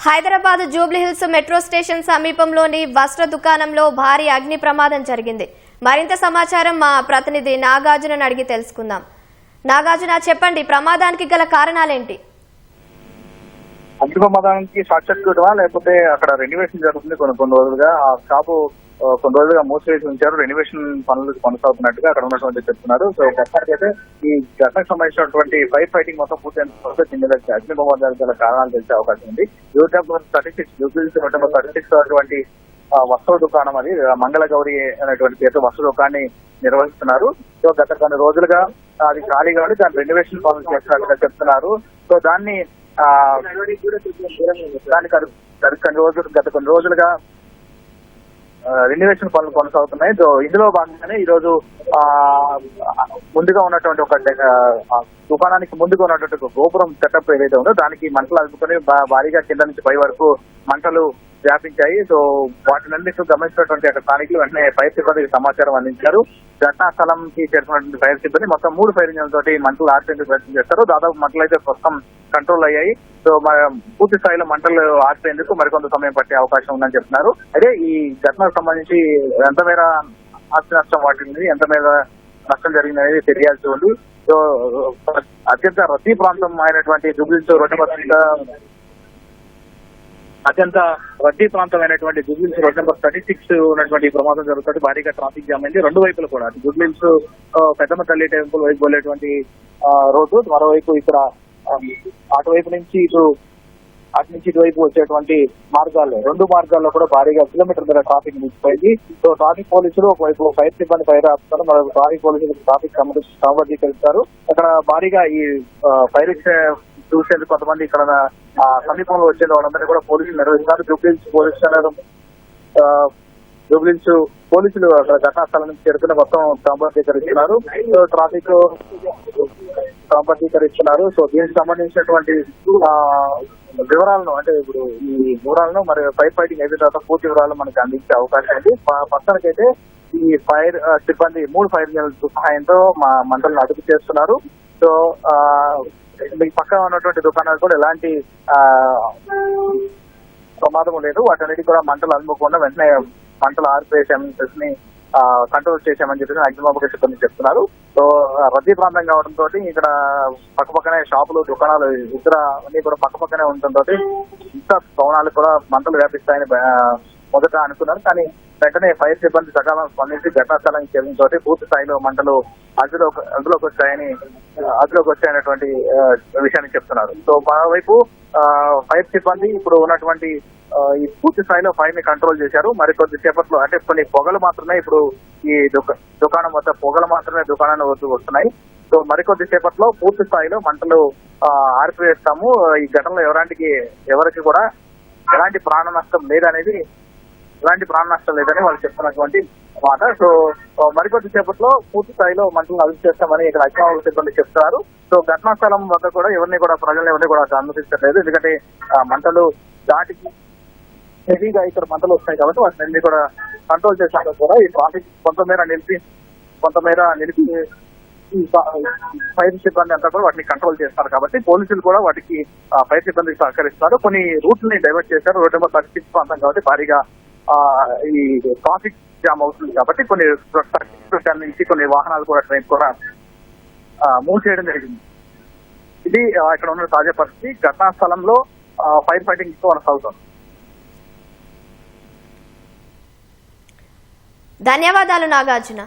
Hyderabad Jubilee Hills metro station సమీపంలోని వస్త్ర దుకాణంలో భారీ అగ్ని ప్రమాదం జరిగింది. మరింత సమాచారం మా ప్రతినిధి నాగార్జునను అడిగి తెలుసుకుందాం. నాగార్జున, చెప్పండి, ప్రమాదానికి గల కారణాలేంటి? అగ్ని ప్రమాదానికి షార్ట్ సర్క్యూట్ లేకపోతే అక్కడ రెనోవేషన్ జరుగుతుంది. కొన్ని రోజులుగా ఆ షాపు కొన్ని రోజులుగా మూసివేసి ఉంచారు. రెనోవేషన్ పనులు కొనసాగుతున్నట్టుగా అక్కడ ఉన్నటువంటి చెప్తున్నారు. సో అయితే ఈ ఘటనకు సంబంధించినటువంటి ఫైర్ ఫైటింగ్ మొత్తం పూర్తి అగ్ని ప్రమాదానికి గల కారణాలు తెలిసే అవకాశం ఉంది. యూత్ 36 అటువంటి వస్త్ర దుకాణం, అది మంగళ గౌరి అనేటువంటి పేరుతో వస్త్ర దుకాణాన్ని నిర్వహిస్తున్నారు. సో గత కొన్ని రోజులుగా అది ఖాళీగా ఉండి దాని రెనోవేషన్ పనులు చేస్తున్నట్టుగా చెప్తున్నారు. సో దాన్ని గత కొన్ని రోజులుగా రెనోవేషన్ పనులు కొనసాగుతున్నాయి. సో ఇందులో భాగంగానే ఈ రోజు ముందుగా ఉన్నటువంటి ఒక దుకాణానికి ముందుగా ఉన్నటువంటి ఒక గోపురం సెటప్ ఏదైతే ఉందో దానికి మంటలు అదుపుకొని భారీగా కింద నుంచి పై వరకు మంటలు వ్యాపించాయి. సో వాటినన్నింటినీ గమనించినటువంటి అక్కడ స్థానికులు వెంటనే ఫైర్ సిబ్బందికి సమాచారం అందించారు. ఘటనా స్థలంకి చేరుకున్నటువంటి ఫైర్ సిబ్బంది మొత్తం 3 ఫైర్ ఇంజన్ల తోటి మంటలు ఆర్పేందుకు ప్రయత్నం చేస్తారు. దాదాపు మంటలు అయితే ప్రస్తుతం కంట్రోల్ అయ్యాయి. సో పూర్తి స్థాయిలో మంటలు ఆర్పేందుకు మరికొంత సమయం పట్టే అవకాశం ఉందని చెప్తున్నారు. అదే ఈ ఘటనకు సంబంధించి ఎంత మేర ఆస్తి నష్టం వాటింది, ఎంత మేర నష్టం జరిగింది అనేది తెలియాల్సి ఉంది. సో అత్యంత రద్దీ ప్రాంతం అయినటువంటి జూబ్లీహిల్స్ రోడ్డు అత్యంత రద్దీ ప్రాంతమైనటువంటి జూబ్లీహిల్స్ రోడ్ నెంబర్ 36 ఉన్నటువంటి ప్రమాదం జరుగుతుంది. భారీగా ట్రాఫిక్ జామ్ అయింది. రెండు వైపులు కూడా జూబ్లీహిల్స్ పెద్దమ్మ తల్లి టెంపుల్ వైపు వెళ్ళేటువంటి రోడ్డు, మరోవైపు ఇక్కడ అటువైపు నుంచి ఇటువైపు వచ్చేటువంటి మార్గాల్లో, 2 మార్గాల్లో కూడా భారీగా కిలోమీటర్ మేర ట్రాఫిక్ నిలిచిపోయింది. సో ట్రాఫిక్ పోలీసులు ఒకవైపు ఫైర్ సిబ్బంది ఫైర్ ఆపుతారు, మరొక ట్రాఫిక్ పోలీసులు ట్రాఫిక్ క్రమబద్ధీకరిస్తారు. అక్కడ భారీగా ఈ ఫైర్ చూసేందుకు కొంతమంది ఇక్కడ సమీపంలో వచ్చే వాళ్ళందరినీ కూడా పోలీసులు నిర్వహిస్తున్నారు. జూబ్లీహిల్స్ పోలీసులు అక్కడ ఘటనా స్థలం నుంచి చేరుకుని మొత్తం క్రమబద్ధీకరిస్తున్నారు. సో ట్రాఫిక్ క్రమబద్ధీకరిస్తున్నారు. సో దీనికి సంబంధించినటువంటి వివరాలను, అంటే ఇప్పుడు ఈ వివరాలను మరి ఫైర్ ఫైటింగ్ అయిన తర్వాత పూర్తి వివరాలను మనకి అందించే అవకాశం ఉంది. ప్రస్తుతానికైతే ఈ ఫైర్ సిబ్బంది 3 ఫైర్ ఇంజన్ల సహాయంతో మంటలను అదుపు చేస్తున్నారు. సో మీకు పక్కన ఉన్నటువంటి దుకాణాలు కూడా ఎలాంటి ప్రమాదం లేదు. వాటన్నిటి కూడా మంటలు అందుకోకుండా వెంటనే మంటలు ఆర్పేసామని కంట్రోల్ చేశామని చెప్పి అగ్నిమాపక సిబ్బంది చెప్తున్నారు. సో రద్దీ ప్రాంతం కావడంతో ఇక్కడ పక్కపక్కనే షాపులు, దుకాణాలు అన్ని కూడా పక్కపక్కనే ఉండటంతో ఇంత భవనాలు కూడా మంటలు వ్యాపిస్తాయని మొదట అనుకున్నారు. కానీ వెంటనే ఫైర్ సిబ్బంది సకాలం స్పందించి ఘటనా స్థలానికి చేరినతో పూర్తి స్థాయిలో మంటలు అదుపులోకి వచ్చాయనేటువంటి విషయాన్ని చెప్తున్నారు. సో మరోవైపు ఫైర్ సిబ్బంది ఇప్పుడు ఉన్నటువంటి ఈ పూర్తి స్థాయిలో ఫైర్ ని కంట్రోల్ చేశారు. మరికొద్ది సేపట్లో, అంటే కొన్ని పొగలు మాత్రమే ఇప్పుడు ఈ దుకాణం వద్ద దుకాణాన్ని వస్తున్నాయి. సో మరికొద్ది సేపట్లో పూర్తి స్థాయిలో మంటలు ఆర్పివేస్తాము. ఈ ఘటనలో ఎవరికి కూడా ఎలాంటి ప్రాణ నష్టం లేదని వాళ్ళు చెప్తున్నటువంటి మాట. సో మరికొద్ది సేపట్లో పూర్తి స్థాయిలో మంటలను అదుపు చేస్తామని ఇక్కడ అగ్నిమాపక సిబ్బంది చెప్తున్నారు. సో ఘటనా స్థలం వద్ద కూడా ప్రజలను ఎవరిని కూడా అనుమతించలేదు. ఎందుకంటే మంటలు దాటికి హెవీగా ఇక్కడ మంటలు వస్తాయి కాబట్టి వాటిని కూడా కంట్రోల్ చేసేందుకు కూడా ఈ ట్రాఫిక్ కొంతమేర నిలిపి ఈ ఫైర్ సిబ్బంది అంతా కూడా వాటిని కంట్రోల్ చేస్తారు. కాబట్టి పోలీసులు కూడా వాటికి ఫైర్ సిబ్బందికి సహకరిస్తున్నారు. కొన్ని రూట్లని డైవర్ట్ చేశారు. రోడ్ నెంబర్ 36 ప్రాంతం కాబట్టి భారీగా ఈ ట్రాఫిక్ జామ్ అవుతుంది. కాబట్టి కొన్ని నుంచి కొన్ని వాహనాలు కూడా ట్రైన్ కూడా మూవ్ చేయడం జరిగింది. ఇది ఇక్కడ ఉన్న తాజా పరిస్థితి. ఘటనా స్థలంలో ఫైర్ ఫైటింగ్ కొనసాగుతుంది. ధన్యవాదాలు నాగార్జున.